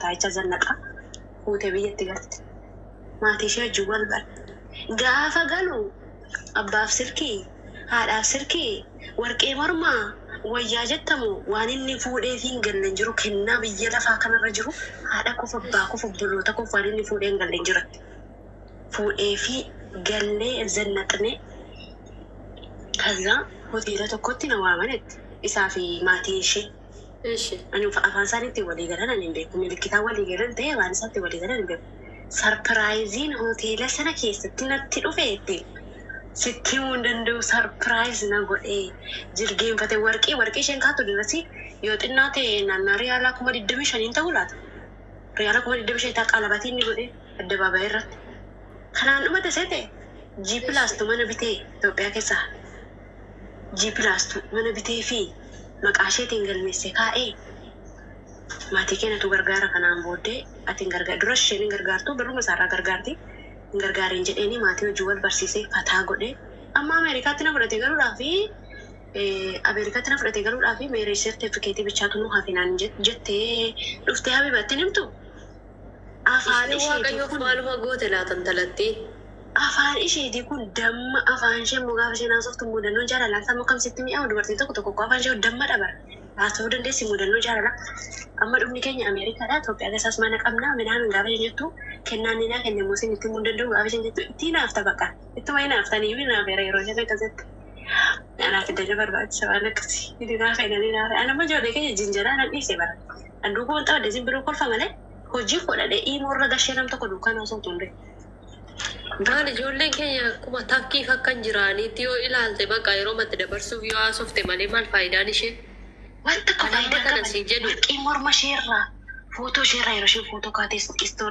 saayicha zannaqa fuutee biyyatti galte. Maatii ishee wajjin wal bara. Gaafa galu abbaaf sirkii, haadhaaf sirkii, warqee mormaa, wayyaa jettamu waan inni fuudhee fi hin galle jiru kennaa biyya lafaa kanarra jiru haadha qofa abbaa qofa obboloota qofa waan inni fuudhee hin galle jiratti. Fuudhee fi gallee zannaqne kaza hoteela tokkotti na waamanetti isaa fi maatii ishee. Ani afaan isaaniitti walii galan ani hin beeku. Milikitaan walii galan ta'e waan isaatti walii galan hin beeku. Sarpiraayiziin hoteela sana keessatti natti dhufeetti. Sitti himuu danda'u sarpiraayiz na godhee jilgeenfate warqii isheen kaatu dirasi yoo xinnaa ta'e naannaa riyaalaa 25,000 ta'uu laata. Riyaalaa 25,000 ta'a qalabatii inni godhee addabaabayii irratti. Kanaan dhumate seete G+ mana bitee Itoophiyaa keessaa. G+ mana bitee fi maqaa isheetiin galmeesse kaa'ee maatii keenyatu gargaara kanaan booddee ati hin gargaar dura isheen hin gargaartu barruma isaarraa gargaarti hin gargaariin jedheeni maatii hojii wal barsiisee fataa godhee amma Ameerikaatti na fudhatee galuudhaaf meerii sertifikeetii bichaatu nu hafinaan jettee dhuftee Habibatti nimtu afaan isheetii kun damma afaan ishee mugaaf isheen haasoftu mudannoo jaalalaa sammuu kamsitti mi'aawu dubartiin tokko afaan ishee damma dabara haasofuu dandeessi mudannoo jaalalaa amma dhumni keenya Ameerikaadha Itoophiyaa keessaas mana qabnaa midhaan gaafa isheen jettu kennaan nina kennamu isin itti himuu danda'u gaafa isheen jettu itti naafta bakka ittuma hinaaftanii fi naafeera yeroo isheen akkasitti anaaf iddoo barbaachisa waan akkasii itti naafeedhanii naafe anamma ijoollee keenya jinjaraa nan dhiise bara anduuqa wanta waddeesin biroo kolfa malee hojii godhadhe dhiimoorra gashee nam tokko duukaan haasoftu hundee. Maal ijoolleen keenya akkuma takkiif akkan jiraaniitti yoo ilaalte bakka yeroo matti dabarsuuf yoo haasofte malee maal faayidaan ishee? Wanta faayidaa kana si jedhu warqii morma isheerraa footoo isheerraa yeroo isheen footoo kaatee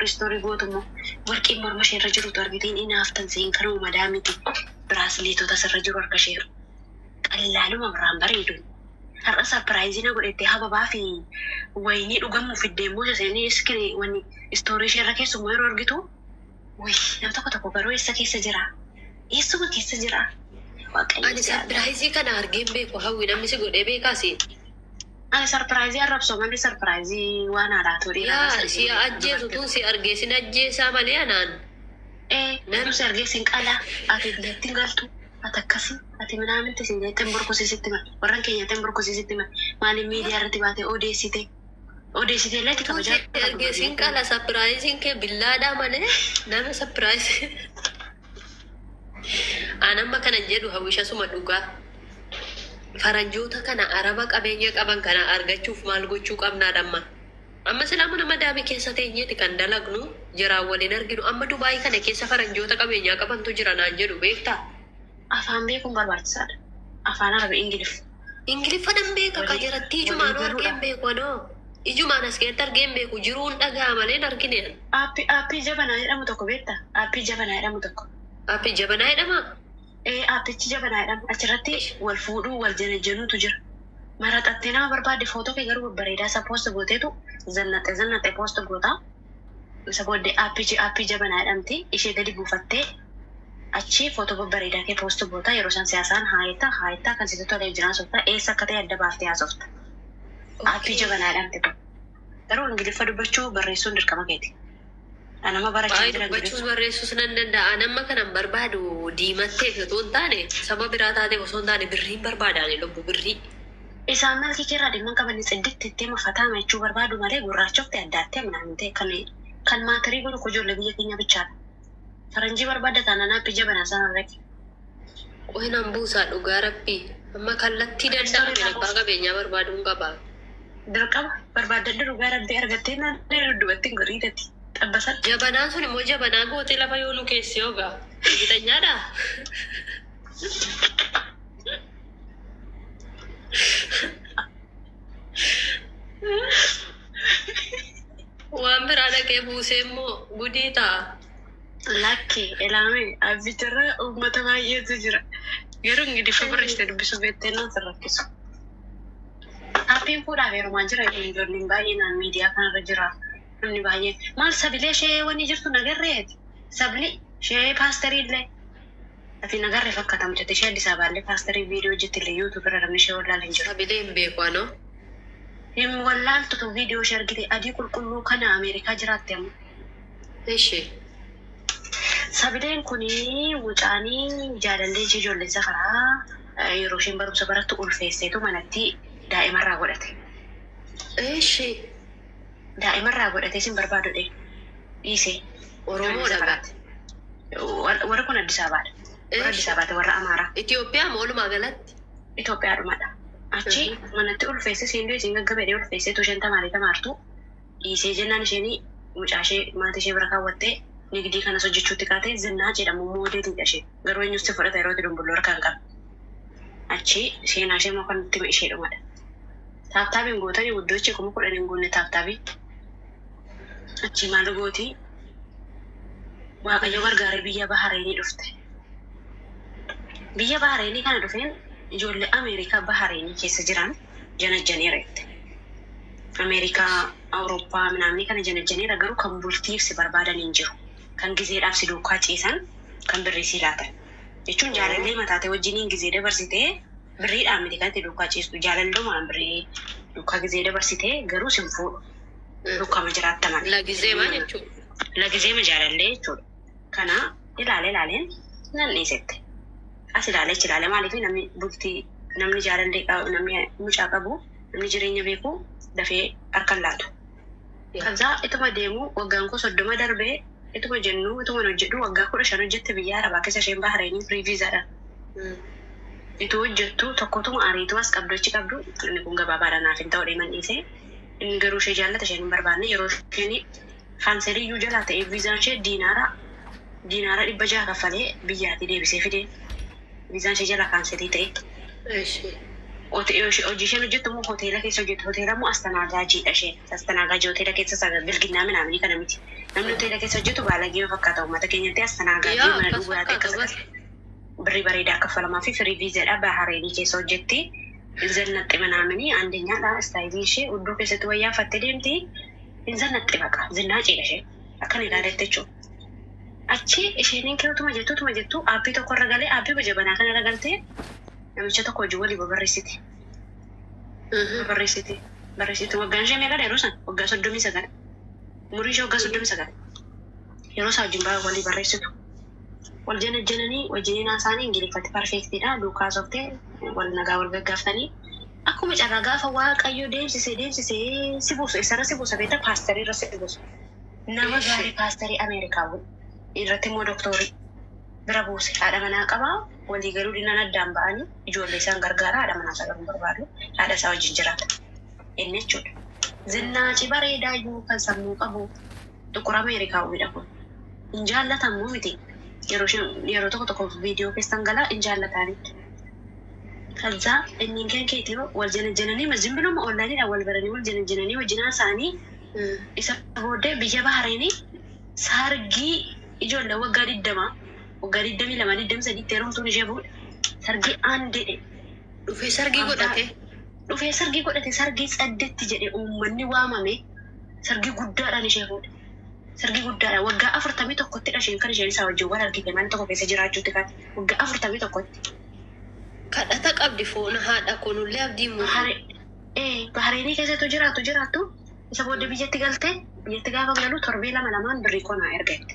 istoorii gootummoo warqii morma isheerra jirutu argitiin inaaftan seen kanuma madaamiti biraasiliitota asirra jiru harka isheerra qallaaluma biraan bareedu. Har'a sarpiraayizii godhettee hababaa fi wayinii dhugamuu fiddee immoo seenii iskiri wanni istoorii isheerra keessummoo yeroo argitu nam tokko garuu eessa keessa jira? Eessuma keessa jira? Ani sarpiraayizii kana argeen beeku hawwi namni si godhee beekaasi. Ani sarpiraayizii arrabsoo malee sarpiraayizii waan aadaa turii. Yaa si ajjeesu tun si argeesin ajjeesaa malee anaan. Nanu si argeesin qalaa ati biyyattiin galtu ati akkasii ati minaaminti sin jetteen borkosiisitti mal warran keenya jetteen borkosiisitti mal maaliin miidiyaa irratti baatee odeessitee illee itti kabajaa. Argeesin qala sarpiraayiziin kee billaadhaa malee nama sarpiraayizii. Anamma kana jedhu hawwisha suma dhugaa. Faranjoota kana araba qabeenya qaban kana argachuuf maal gochuu qabnaa dhamma. Amma silaamu nama daami keessa teenyeeti kan dalagnu jiraan waliin arginu amma Dubaayii kana keessa faranjoota qabeenyaa qabantu jira naan jedhu beektaa? Afaan beekuun barbaachisaadha. Afaan arabi Ingiliffa dhan beeka ka jiratti ijumaan argeen beeku anoo. Ijumaan as keessatti argeen beeku jiruun dhagaa malee argine. Aappii jabanaa jedhamu tokko beektaa? Aappii jabanaa jedhamu tokko. Aappii jabanaa jedhama? Aappichi jabanaa jedhama. Achirratti wal fuudhuu wal janajjanuutu jira. Maraxattee nama barbaadde footoo kee garuu bareedaa isa poosta gooteetu zannaxee poosta gootaa. Isa booddee aappii jabanaa jedhamti. Ishee gadi buufattee achi footoo babbareedaa kee poosta gootaa yeroo isaan siyaasaan haayitaa kan sitti tolee jiran softaa eessa akka ta'e adda baaftee haasofta. Aappii jabanaa jedhamti kun. Garuu Ingiliffa dubbachuu barreessuun dirqama keeti. Anama barachaa jira dubbachuus barreessuus nan danda'a. Anamma kanan barbaadu diimattee osoo hin taane saba biraa taatee osoo hin taane birriin barbaadaan lubbu birrii. Isaan malkii keerraa dhimma qabanni cidditti ittee mafataa jechuu barbaadu malee gurraachofte addaattee minaan ta'e kan maatirii godhu ijoollee biyya keenya bichaadha. Faranjii barbaadda taanaan aappii jabanaa sana irratti. Qo'ee nan buusaa dhugaa rabbii. Amma kallattii danda'ame abbaa qabeenyaa barbaaduun qaba. Dirqama barbaaddadde dhugaa rabbii argattee naannoo dudduubatti hin goriidatti. Jabanaan sun immoo jabanaa gootee lafa yoo nu keessee ogaa. Bitanyaadha. Waan biraa dhaqee buusee immoo gudii ta'a. Lakki ilaame abbitirra uummata baay'eetu jira. Garuu Ingiliffa barreessite dubbisuu beektee nan sirrakkisu. Aappiin fuudhaaf heerumaa jira ijoolleen baay'inaan miidiyaa kanarra jira. Namni baay'ee maal sabilii ishee wanni jirtu nagarreeti. Sabli ishee paasterii illee. Ati nagarree fakkaatamu jette ishee Addis Abaallee paasterii viidiyoo hojjetti illee yuutuub irra namni ishee wallaalan jira. Sabilii hin beeku anoo. والله تو فيديو شاركتي أدي كل كنا أمريكا جرات يوم إيش سبدين كوني وجاني جالني جيجول لسخرة يروشين برو سبرت تقول فيستو منتي دائما راغولتي إيش دائما راغولتي سين بربادو دي إيسي أورومو دبات ورا كنا دسابات ورا دسابات ورا أمارة إثيوبيا مولو ما غلط إثيوبيا رمادا أشي منتي أول فيستو سيندو سينغ قبل أول فيستو شنتا ماري تمارتو إيسي جنان شيني وجاشي ما تشي بركة وتة نقدي كنا سجى شو تكاتي زنا جرا مودي تيجي غير وين يستفرد تيرو تيرو بلور كان أشي شيء ناشي ما كان تبي شيء رمادا تاب تابي نقولتني ودوشي كم كل نقول تاب تابي أشي ما لقوتي وأكيد ورجع بيا بحريني رفته بيا بحريني كان رفين جول أمريكا بحريني كيس جران جنة جنيرت أمريكا أوروبا من أمريكا نجنة جنيرة قالوا كم بولتيف سبربادا نينجرو كان جزيرة أفسدو كاتيسان كان بريسيلاتا يشون جالن لي متى توجينين جزيرة برسيته بري أمريكا تدو كاتيس جالن لو ما بري دوكا جزيرة برسيته قالوا سنفو دوكا مجرات تمام لا جزيرة ما نشوف لا جزيرة جالن لي شو كنا إلى نان نسيت أصل عليه ما عليه نمني بولتي نمني جالن لي أو نمني مشاكبو نمني جريني بيكو دفي أركلاتو كذا إتما ديمو وجانكو صدما دربه إتما جنو إتما نجدو وجاكو رشانو جت بيارا باكس عشان بحريني بريفيزارا إتو جتو تكوتو أريتو أس كبرو كبرو نكون جبابا نافين توري من إيسه إن جروش جالة عشان برباني يروش كني خانسري يوجلا تي فيزانشة دينارا إبجاه كفالي بيجاتي دي بسيفدي فيزانشة جلا خانسري تي إيش وجيشان جت مو هوتيلا كيس جت هوتيلا مو أستناجاجي أشي أستناجاجي هوتيلا كيس ساعة بالجنة من أمريكا نمتي نمني هوتيلا كيس جت وبالغي فكرت وما تكيني تي أستناجاجي من الأول هذا بري دا كفلا ما في فري فيزا أبا هاريني كيس جتي إنزل نتي من أمني عندنا لا استايديشي ودو كيس تويا فتديمتي إنزل نتي بقى زناجي أشي أكني لا رتشو أشي إشينين كيو توما جتو أبي تقول رجالي أبي بجبنا كنا رجالتي نمشي تقول جوالي ببرسيتي برسيتي وقان جميع قال يروسان وقان صدومي سقال مريشة وقان صدومي سقال يروسا جنبا والي برسيتو والجنة جنني وجنين ثاني إنجلي فاتي بارفيكتي دا دوكا زوفتي والنقا والقافتني أكو مش أرقا فواق أيو ديمسي سيبوسو إسارة سيبوسو بيتا باستري رسيبوسو نما غاري باستري أمريكاوي إرتمو دكتوري برابوسي هذا منا قبا واللي قالوا لنا ندام باني يجوا لسان غرغرة هذا منا سالم بربادو هذا سوا جنجرات إني شود زنا شباري دايو كسمو قبو تقرأ أمريكا ويدكم إن جاء الله تمومتي يروح تكو فيديو كيستنقلا إن جاء الله تاني كذا إني كان كيتيو والجنني مزمبلو ما أولاني أول براني والجنني والجنان ثاني إذا بوده بيجا بحريني سارجي يجوا لو قاري الدما وقاري الدمي لما الدم سدي تيرون توني جابوا سرقي عندي وفي سرقي قدرتي سرقي سدت تجري أمني وامامي سرقي قدرة أنا شافوا سرقي قدرة وقع أفرتمي تقطع عشان كان جالس على الجوال هالكي كمان تقول في سجرات جو تكات وقع أفرتمي تقطع كاتك أبدي فونا هذا كونوا اللي أبدي مو بحريني كذا تجراتو سبوا ده بيجي تقالته قالوا تربي لما لمان بريكونا إرجعت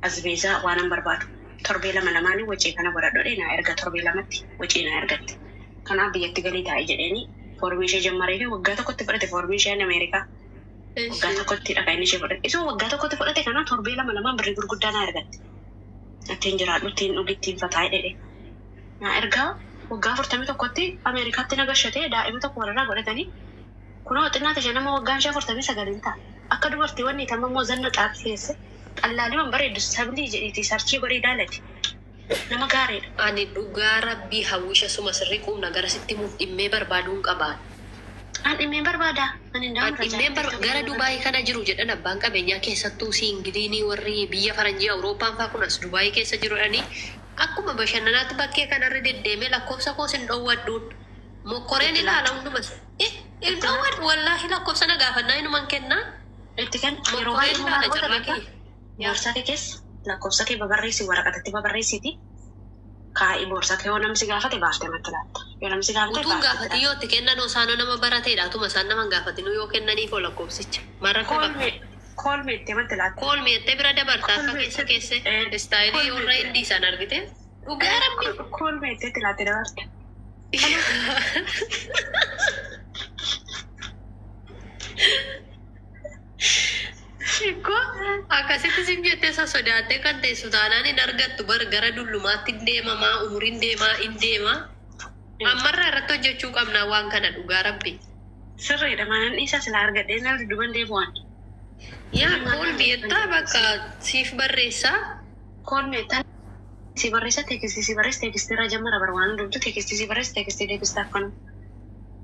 أزبيزا وأنا بربادو تربي لما لماني وجهي كنا برادو إنا إرجع تربي لمتي وجهنا إرجعت كنا بيجي تقالي تايجني فورميشة جماريني وقعت كنت برد فورميشة أمريكا وقعت كنت أكاني شيء برد إذا وقعت كنت برد كنا تربي لما لمان بريكور قدنا إرجعت أتنجرات لتين وقتين فتاي إيه نا إرجع وقع فرتمي تقطي أمريكا تناقشته دائما تقول رأى قريتني كنا وقتنا تجنا ما وقعن شافر تبي سجلينتا أكيد برتواني تمام موزن تعرفيس الله لي من بريد سبلي جدي سارتشي بريد علتي nama gaarii ani dhugaa rabbii hawwisha suma sirrii quumna gara sitti muuf dhimmee barbaaduun qabaan. An dhimmee barbaada. Gara Dubaayii kana jiru jedhan abbaan qabeenyaa keessattuu Siingiliinii warri biyya Faranjii Awurooppaan fa'aa kunas Dubaayii keessa jiruudhani akkuma bashannanaatti bakkee kanarra deddeemee lakkoofsa koos hin dhoowwadhuun mokkoreen ilaala hundumas. Hin dhoowwadhu wallaahi lakkoofsa na gaafannaa inuman kennaa. Itti kan yeroo baay'ee ilaala jarra kee. Boorsaa kee keessa lakkoofsa kee babarreessi waraqatatti babarreessiti. Kaa'ii boorsaa kee yoo namsi gaafate baaftee matti laatta. Yoo namsi gaafate Utuun gaafati yoo itti kennan osaanoo nama barateedha. Atuma isaan nama gaafatinu yoo kennaniif oo lakkoofsicha. Marra koolme. Koolme itti matti laata. Koolme itti bira dabartaa akka keessa istaayilii warra hindii isaan argite. Dhugaa rabbi. Koolme itti laate dabarte. Shikko akkasitti sim jettee isa sodaattee kan teessu taanaan hin argattu gara dullumaatti hin deemamaa umuriin hin deemaa. Ammarraa irratti hojjechuu qabnaa waan kana dhugaa rabbi. Sirriidha manan isa sila argadhee na dudduban deemu'an. Yaa koolmeettaa bakka siif barreessaa. Koolmeettaa si barreessa teekistii teekistii jamara barwaan hundumtu teekistii barreessa teekistii deebistaa akkanu.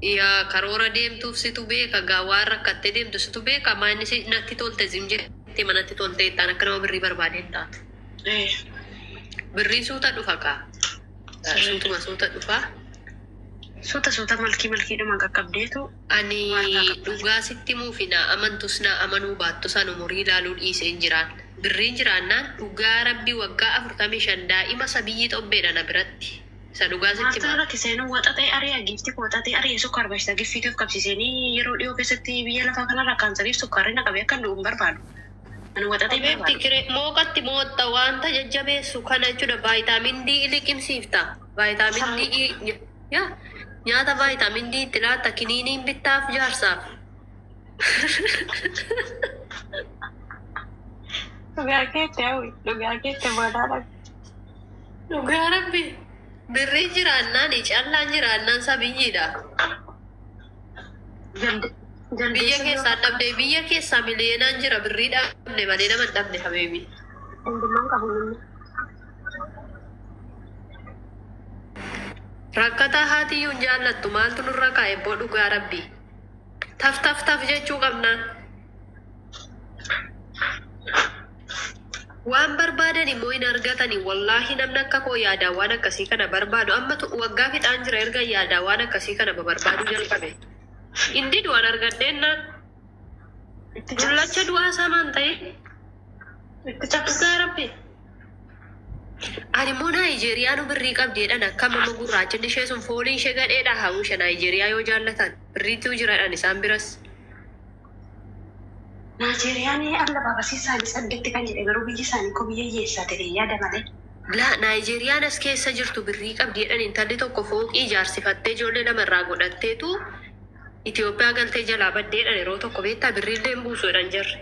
Yaa karoora deemtuuf situ beeka gaawwaan rakkattee deemtu situ beeka maanni si natti tolte zimjetti manatti tolte ittaan akka nama birrii barbaadeen taatu. Birrii suuta dhufa kaa. Suutuma suuta dhufaa. Suuta malkii qaqqabdeetu. Ani dhugaa sitti muufina amantus na amanuu baattus anu umurii ilaaluu dhiisee hin jiraan. Birriin jiraannaan dhugaa rabbii waggaa 45 daa'ima sabiyyi xobbeedha na biratti. Isa dhugaa sitti maa. Maastara kiseenuu waxaxee ari'a giifti waxaxee ari'a sukkaar bashita giffiituuf qabsiisanii yeroo dhiyoo keessatti biyya lafaa kanarraa kaansariif sukkaarri naqabee akka nuun barbaadu. Ani waxaxee barbaadu. Mooqatti mootta wanta jajjabeessu kana jechuudha vaayitaamin D liqimsiifta. Vaayitaamin D nyaata vaayitaamin D itti laatta kiniiniin bittaaf jaarsaaf. Dhugaa keette boodaan. Dhugaa rabbi. Birrii jiraannaan callaan jiraannaan sabiyyiidha. Biyya keessaa dhabde biyya keessaa miliyeenaan jira birrii dhabne malee nama hin dhabne habeebi. Hundummaan qabu. Rakkataa haatiyyuu hin jaallattu maaltu nurra kaa'e boo dhugaa rabbi. Taf jechuu qabnaan. Waan barbaadan immoo hin argatani wallaahi namni akka koo yaadaa waan akkasii kana barbaadu amma waggaa fixaan jira erga yaadaa waan akkasii kana barbaadu jalqabe. Indi du'an argadheennaan dullacha du'aa samaan ta'e dhugaa rabbi. Ani immoo Naayijeriyaanu birrii qabdeedhaan akka amma gurraachinni ishee sun foolii ishee gadheedha hawwisha Naayijeriyaa yoo jaallatan birriitu jiradhaan isaan biras. Naayijeriyaan alla baabasiisaan saddeetti kan jedhe garuu biyyi isaanii ko biyya hiyyeessaa ta'e yaada malee. Naayijiriyaan as keessa jirtu birrii qabdeedhaan intalli tokko fooqii ijaarsifattee ijoollee lamarraa godhatteetu Itoophiyaa galtee jalaa baddeedhaan yeroo tokko beektaa birriillee hin buusuudhaan jirre.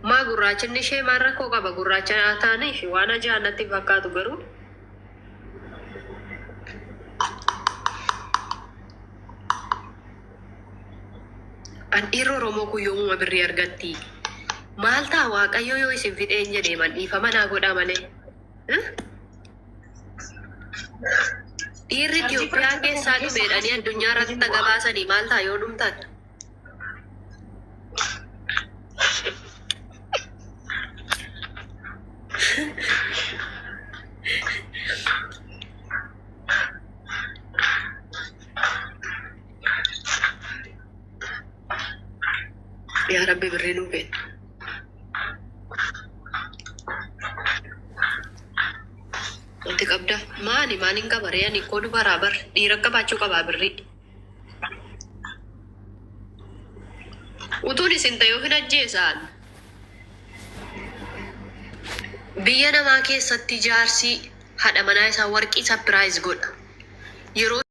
Maa gurraachinni ishee maal rakkoo qaba gurraacha taaniif waan ajaa'annatti fakkaatu garuu. An dhiirri Oromoo kun yoomuma birrii argatti. Maal ta'a Waaqayyo yoo isin fixeen jedheeman dhiifama naa godha malee. Dhiirri Itoophiyaa keessaa dhumeedhanii addunyaa irratti gabaasanii maal ta'a yoo dhumtan. Yaa Rabbi birrii nuu kenna. Wanti qabda maaliin qaba re'anii koo dubaraa bar dhiira qabaachuu qabaa birrii. Utuun isin ta'ee of hin ajjeesaan. Biyya namaa keessatti jaarsi haadha manaa isaa warqii sapiraayiz godha. Yeroo